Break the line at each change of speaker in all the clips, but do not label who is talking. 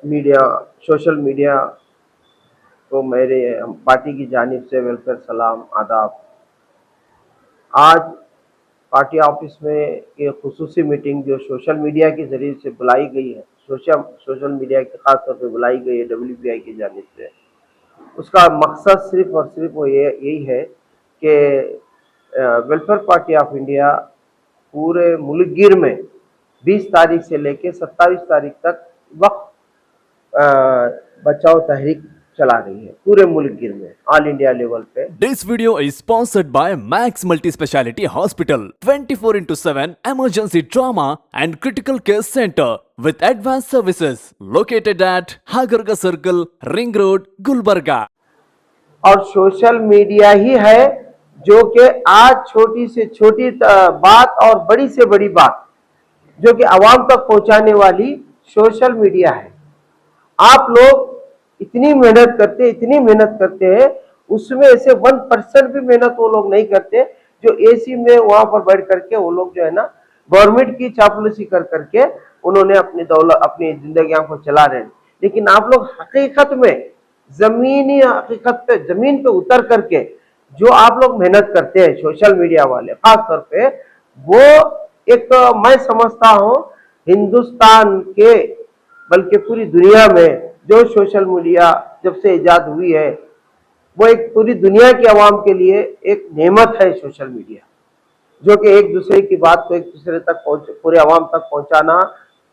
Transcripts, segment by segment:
Media social media को मेरे party की जानिब से वेलफेयर सलाम आदाब। आज पार्टी ऑफिस में एक खुसूसी मीटिंग जो सोशल मीडिया के ज़रिए से बुलाई गई है, सोशल मीडिया के ख़ास तौर पे बुलाई गई है WPI की जानिब से। उसका मकसद सिर्फ़ और सिर्फ़ वो ये यही है कि वेलफेयर पार्टी ऑफ इंडिया पूरे मुल्क गिर में 20 तारीख से लेकर 27 तारीख तक वक़्त बचाओ तहरीक चला रही है पूरे मुल्क गिर में, ऑल इंडिया लेवल पे।
This video is sponsored by Max Multispeciality Hospital, 24/7 emergency trauma and critical care center with advanced services located at Hagarga Circle, Ring Road, Gulbarga.
और सोशल मीडिया ही है जो कि आज छोटी से छोटी बात और बड़ी से बड़ी बात जो कि आवाम तक पहुंचाने वाली सोशल मीडिया है। आप लोग इतनी मेहनत करते हैं, उसमें से 1% भी मेहनत वो लोग नहीं करते जो एसी में वहां पर बैठ करके वो लोग जो है ना गवर्नमेंट की चापलूसी कर करके उन्होंने अपनी दौलत अपनी जिंदगियों को चला रहे हैं। लेकिन आप लोग हकीकत में जमीन पे उतर करके जो आप लोग मेहनत करते हैं सोशल मीडिया वाले खास तौर पे, वो एक मैं समझता हूं हिंदुस्तान के बल्कि पूरी दुनिया में जो सोशल मीडिया जब से इजाद हुई है वो एक पूरी दुनिया की आवाम के लिए एक नेमत है। सोशल मीडिया जो कि एक दूसरे की बात को एक दूसरे तक पूरे आवाम तक पहुंचाना,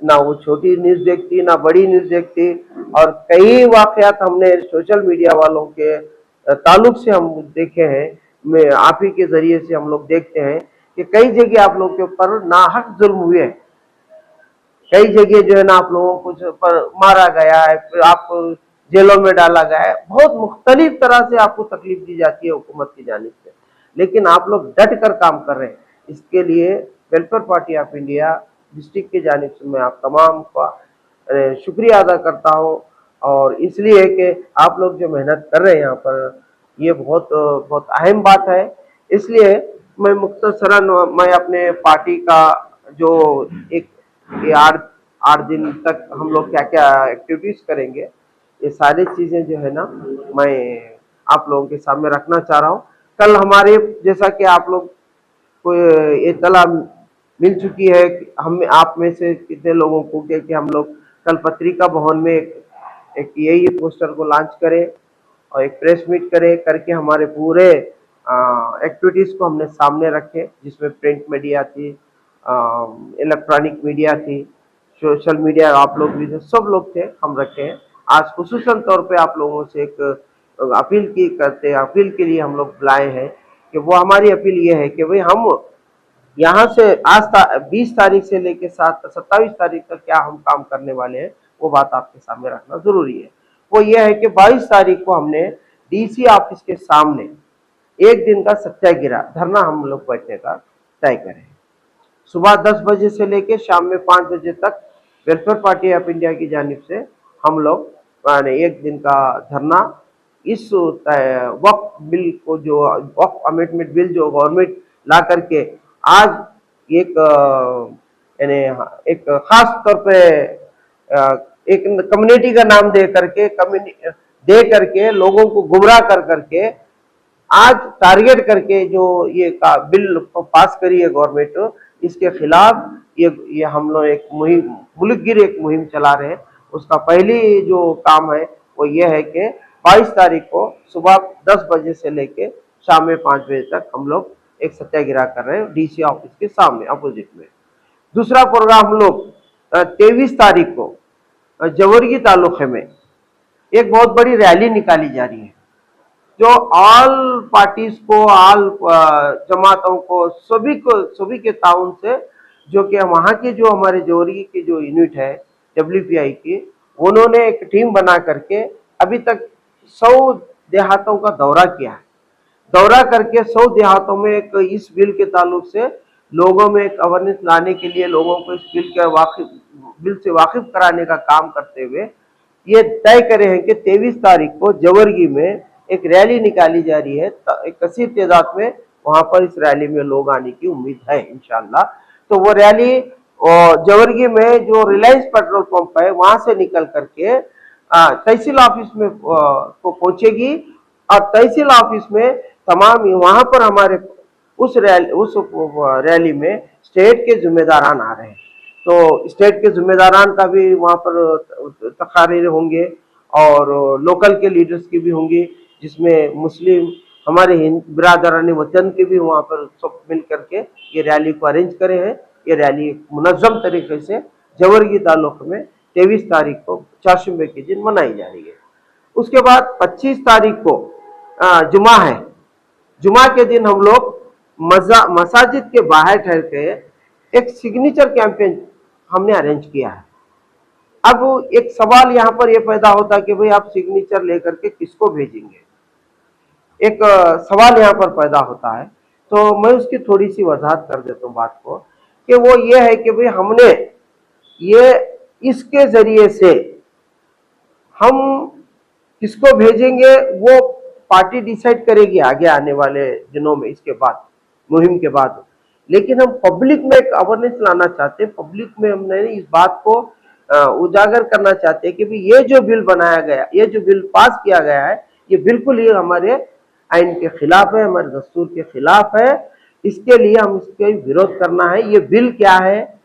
ना वो छोटी न्यूज देखती ना बड़ी न्यूज देखती। और कई वाकयात हमने सोशल मीडिया वालों के ताल्लुक से हम देखे हैं, मैं आप ही के जरिए से हम लोग देखते हैं कि कई जगह आप लोग के ऊपर नाहक जुल्म हुए हैं, कई जगह जो है ना आप लोगों को पर मारा गया है, फिर आपको जेलों में डाला गया है, बहुत मुख्तलिफ तरह से आपको तकलीफ दी जाती है हुकूमत की जानिब से। लेकिन आप लोग डट कर काम कर रहे हैं। इसके लिए welfare party of India district की जानिब से मैं आप तमाम का शुक्रिया अदा करता हूँ। और इसलिए कि आप लोग जो मेहनत कर रहे हैं यहाँ पर, ये बहुत बहुत अहम बात है। इसलिए मैं मुख्तसरन मैं अपने पार्टी का जो एक ये 8 दिन तक हम लोग क्या क्या एक्टिविटीज करेंगे, ये सारी चीजें जो है ना मैं आप लोगों के सामने रखना चाह रहा हूँ। कल हमारे जैसा कि आप लोग को ये इत्तला मिल चुकी है कि हम आप में से कितने लोगों को कि हम लोग कल पत्रिका भवन में एक यही पोस्टर को लॉन्च करें और एक प्रेस मीट करें करके हमारे पूरे एक्टिविटीज को हमने सामने रखे, जिसमें प्रिंट मीडिया थी, इलेक्ट्रॉनिक मीडिया थी, सोशल मीडिया आप लोग भी थे, सब लोग थे, हम रखे हैं। आज खुसूसन तौर पे आप लोगों से एक अपील के लिए हम लोग बुलाए हैं कि वो हमारी अपील ये है कि भाई हम यहाँ से आज 20 तारीख से लेके 27 तारीख तक क्या हम काम करने वाले हैं, वो बात आपके सामने रखना जरूरी है। वो ये है कि 22 तारीख को हमने DC ऑफिस के सामने एक दिन का सत्याग्रह धरना हम लोग बैठने का तय करें। सुबह 10 बजे से लेकर शाम में 5 बजे तक वेलफेयर पार्टी ऑफ इंडिया की जानिब से हम लोग एक दिन का धरना इस वक्फ बिल को, जो वक्फ अमेंडमेंट बिल जो गवर्नमेंट ला करके आज एक खास तौर पे एक कम्युनिटी का नाम दे करके लोगों को गुमराह कर करके आज टारगेट करके जो ये बिल पास करी है गवर्नमेंट, इसके खिलाफ ये हम लोग एक मुहिम मुल्क गिर एक मुहिम चला रहे हैं। उसका पहली जो काम है वो ये है कि 22 तारीख को सुबह 10 बजे से लेके शाम में 5 बजे तक हम लोग एक सत्याग्रह कर रहे हैं DC ऑफिस के सामने अपोजिट में। दूसरा प्रोग्राम हम लोग 23 तारीख को जवर्गी तालुके में एक बहुत बड़ी रैली निकाली जा रही है, जो ऑल पार्टीज को, ऑल जमातों को, सभी के ताउन से, जो कि वहाँ के जो हमारे जौहरी की जो यूनिट है WPI की, उन्होंने एक टीम बना करके अभी तक 100 देहातों का दौरा किया है। दौरा करके 100 देहातों में एक इस बिल के ताल्लुक से लोगों में एक अवेयरनेस लाने के लिए, लोगों को इस बिल से वाकिफ कराने का काम करते हुए ये तय करे हैं कि 23 तारीख को जवर्गी में एक रैली निकाली जा रही है। एक कसीर तादाद में वहां पर इस रैली में लोग आने की उम्मीद है इंशाल्लाह। तो वो रैली और जवर्गी में जो रिलायंस पेट्रोल पंप है वहां से निकल करके तहसील ऑफिस में को पहुंचेगी और तहसील ऑफिस में तमाम वहां पर हमारे उस रैली में स्टेट के जिम्मेदारान आ रहे हैं। तो स्टेट के जिम्मेदारान का भी वहां पर तकारीर होंगे और लोकल के लीडर्स की भी होंगी, जिसमें मुस्लिम हमारे बिरादरान वतन के भी वहां पर सब मिल करके ये रैली को अरेंज करे हैं। ये रैली मुनज़्ज़म तरीके से जवर्गी तालुक में 23 तारीख को चारशंबे के दिन मनाई जा रही है। उसके बाद 25 तारीख को जुमा है। जुमा के दिन हम लोग मसाजिद के बाहर ठहर के एक सिग्नेचर कैंपेन हमने अरेंज किया है। अब एक सवाल यहाँ पर यह पैदा होता है कि भाई आप सिग्नेचर लेकर के किसको भेजेंगे, एक सवाल यहाँ पर पैदा होता है। तो मैं उसकी थोड़ी सी वजाहत कर देता हूँ बात को, कि वो ये है कि भाई हमने ये इसके जरिए से हम किसको भेजेंगे वो पार्टी डिसाइड करेगी आगे आने वाले दिनों में, इसके बाद मुहिम के बाद। लेकिन हम पब्लिक में एक अवेयरनेस लाना चाहते हैं, पब्लिक में हमने इस बात को उजागर करना चाहते हैं कि भाई ये जो बिल बनाया गया, ये जो बिल पास किया गया है, ये बिल्कुल ही हमारे आइन के खिलाफ है, हमारे दस्तूर के खिलाफ है। इसके लिए हम इसके विरोध करना है। ये बिल क्या है,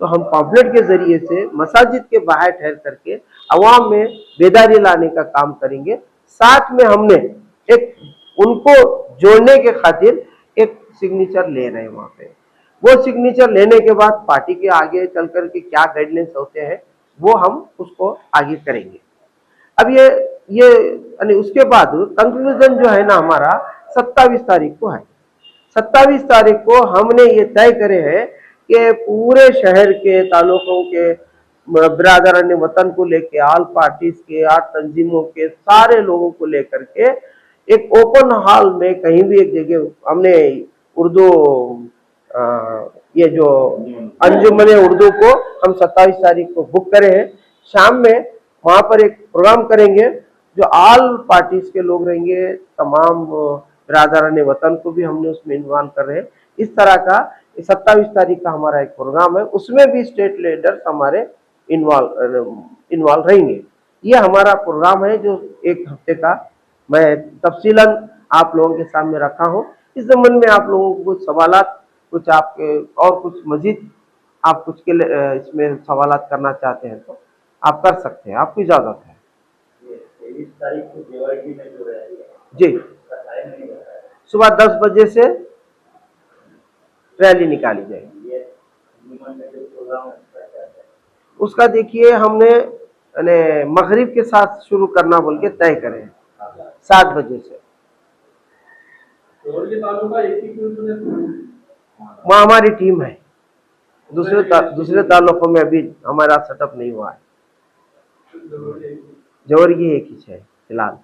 तो हम पॉम्पलेट के जरिए से मसाजिद के बाहर ठहर करके अवाम में बेदारी लाने का काम करेंगे। साथ में हमने एक उनको जोड़ने के खातिर एक सिग्नेचर ले रहे हैं वहां पे। वो सिग्नेचर लेने के बाद पार्टी के आगे चल करके क्या गाइडलाइंस होते हैं वो हम उसको आगे करेंगे। अब ये यानी उसके बाद कंक्लूजन जो है ना हमारा 27 तारीख को है। 27 तारीख को हमने ये तय करे हैं कि पूरे शहर के तालुकों के बिरादरान वतन को लेके, ऑल पार्टीज के, आठ तंजीमों के सारे लोगों को लेकर के एक ओपन हॉल में कहीं भी एक जगह हमने उर्दू ये जो अंजुमन उर्दू को हम 27 तारीख को बुक करे हैं। शाम में वहां पर एक प्रोग्राम करेंगे जो ऑल पार्टीज के लोग रहेंगे, तमाम बिरादरान वतन को भी हमने उसमें इन्वॉल्व कर रहे हैं। इस तरह का 27 तारीख का हमारा एक प्रोग्राम है, उसमें भी स्टेट लीडर्स हमारे इन्वॉल्व रहेंगे। ये हमारा प्रोग्राम है जो एक हफ्ते का मैं तफसीलन आप लोगों के सामने रखा हूँ। इस जमन में आप लोगों को कुछ सवालात, कुछ आपके और कुछ मजीद आप कुछ के इसमें सवालात करना चाहते हैं तो आप कर सकते हैं, आपको इजाजत है।
23 तारीख को जेवर्गी में जो रैली है
जी, सुबह 10 बजे से रैली निकाली जाएगी।
ये अंजुमन में जो प्रोग्राम है
उसका देखिए हमने मगरिब के साथ शुरू करना बोल के तय करें हैं 7 बजे से। वहाँ हमारी टीम है, दूसरे तालुकों में अभी हमारा सेटअप नहीं हुआ है। जवर्गी एक ही है फिलहाल।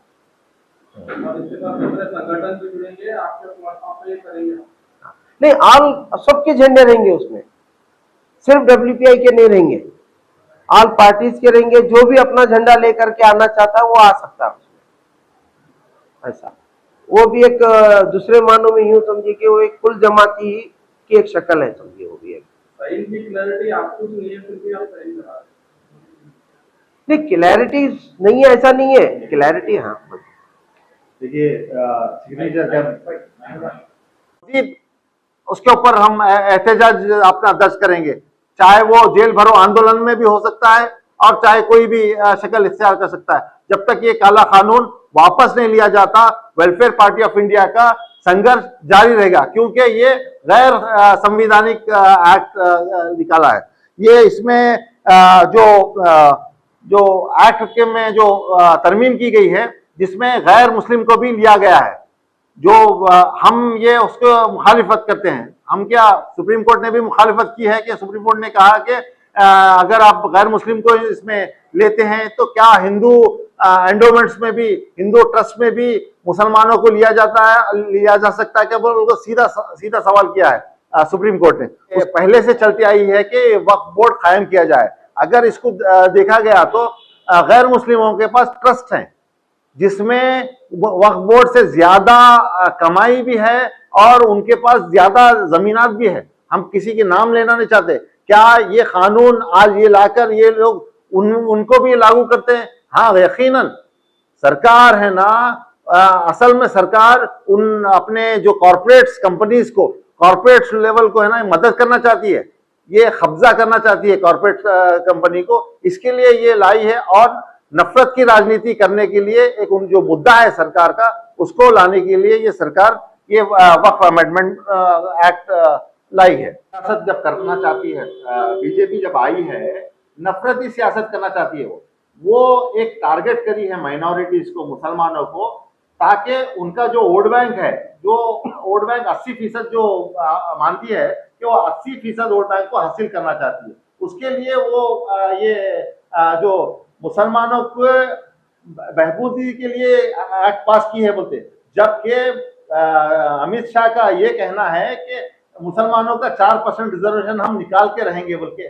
नहीं, ऑल सबके झंडे रहेंगे उसमें, सिर्फ WPI के नहीं रहेंगे, ऑल पार्टीज के रहेंगे। जो भी अपना झंडा लेकर के आना चाहता है वो आ सकता है उसमें। ऐसा वो भी एक दूसरे मानों में यूं समझिए कि वो एक कुल जमाती की एक शक्ल है, समझिए वो भी एक।
साइन की क्लैरिटी आपको नहीं है, फिर भी आप साइन करा रहे हैं।
नहीं, क्लैरिटी नहीं है ऐसा नहीं है, क्लैरिटी हाँ।
देखिए सिग्नेचर उसके ऊपर हम एहतजाज अपना दर्ज करेंगे, चाहे वो जेल भरो आंदोलन में भी हो सकता है और चाहे कोई भी शक्ल इख्तियार कर सकता है। जब तक ये काला कानून वापस नहीं लिया जाता, वेलफेयर पार्टी ऑफ इंडिया का संघर्ष जारी रहेगा, क्योंकि ये गैर संवैधानिक एक्ट निकाला है। ये इसमें जो एक्ट के में जो तरमीम की गई है, जिसमें गैर मुस्लिम को भी लिया गया है, जो हम ये उसको मुखालिफत करते हैं। हम क्या, सुप्रीम कोर्ट ने भी मुखालिफत की है कि सुप्रीम कोर्ट ने कहा कि अगर आप गैर मुस्लिम को इसमें लेते हैं तो क्या हिंदू एंडोमेंट्स में भी, हिंदू ट्रस्ट में भी मुसलमानों को लिया जा सकता है क्या? वो सीधा सवाल किया है सुप्रीम कोर्ट ने। पहले से चलती आई है कि वक्फ बोर्ड कायम किया जाए। अगर इसको देखा गया तो गैर मुस्लिमों के पास ट्रस्ट हैं जिसमें वक्फ बोर्ड से ज्यादा कमाई भी है और उनके पास ज्यादा जमीनात भी है। हम किसी के नाम लेना नहीं चाहते, क्या ये कानून आज ये लाकर ये लोग उनको भी लागू करते हैं? हाँ, यकीनन सरकार है ना, असल में सरकार उन अपने जो कॉर्पोरेट्स कंपनीज को, कॉर्पोरेट लेवल को है ना मदद करना चाहती है, ये कब्जा करना चाहती है कॉर्पोरेट कंपनी को, इसके लिए ये लाई है। और नफरत की राजनीति करने के लिए एक जो मुद्दा है सरकार का, उसको लाने के लिए ये सरकार ये वक्फ अमेंडमेंट एक्ट लाई है। सियासत जब करना चाहती है, बीजेपी जब आई है, नफरती सियासत करना चाहती है, वो एक टारगेट करी है माइनॉरिटीज को, मुसलमानों को, ताकि उनका जो वोट बैंक है, जो वोट बैंक 80% जो मानती है कि वो 80% वोट बैंक को हासिल करना चाहती है, उसके लिए वो जो मुसलमानों को बहबूदी के लिए एक्ट पास की है बोलते, जबकि अमित शाह का ये कहना है कि मुसलमानों का 4% रिजर्वेशन हम निकाल के रहेंगे बोल के।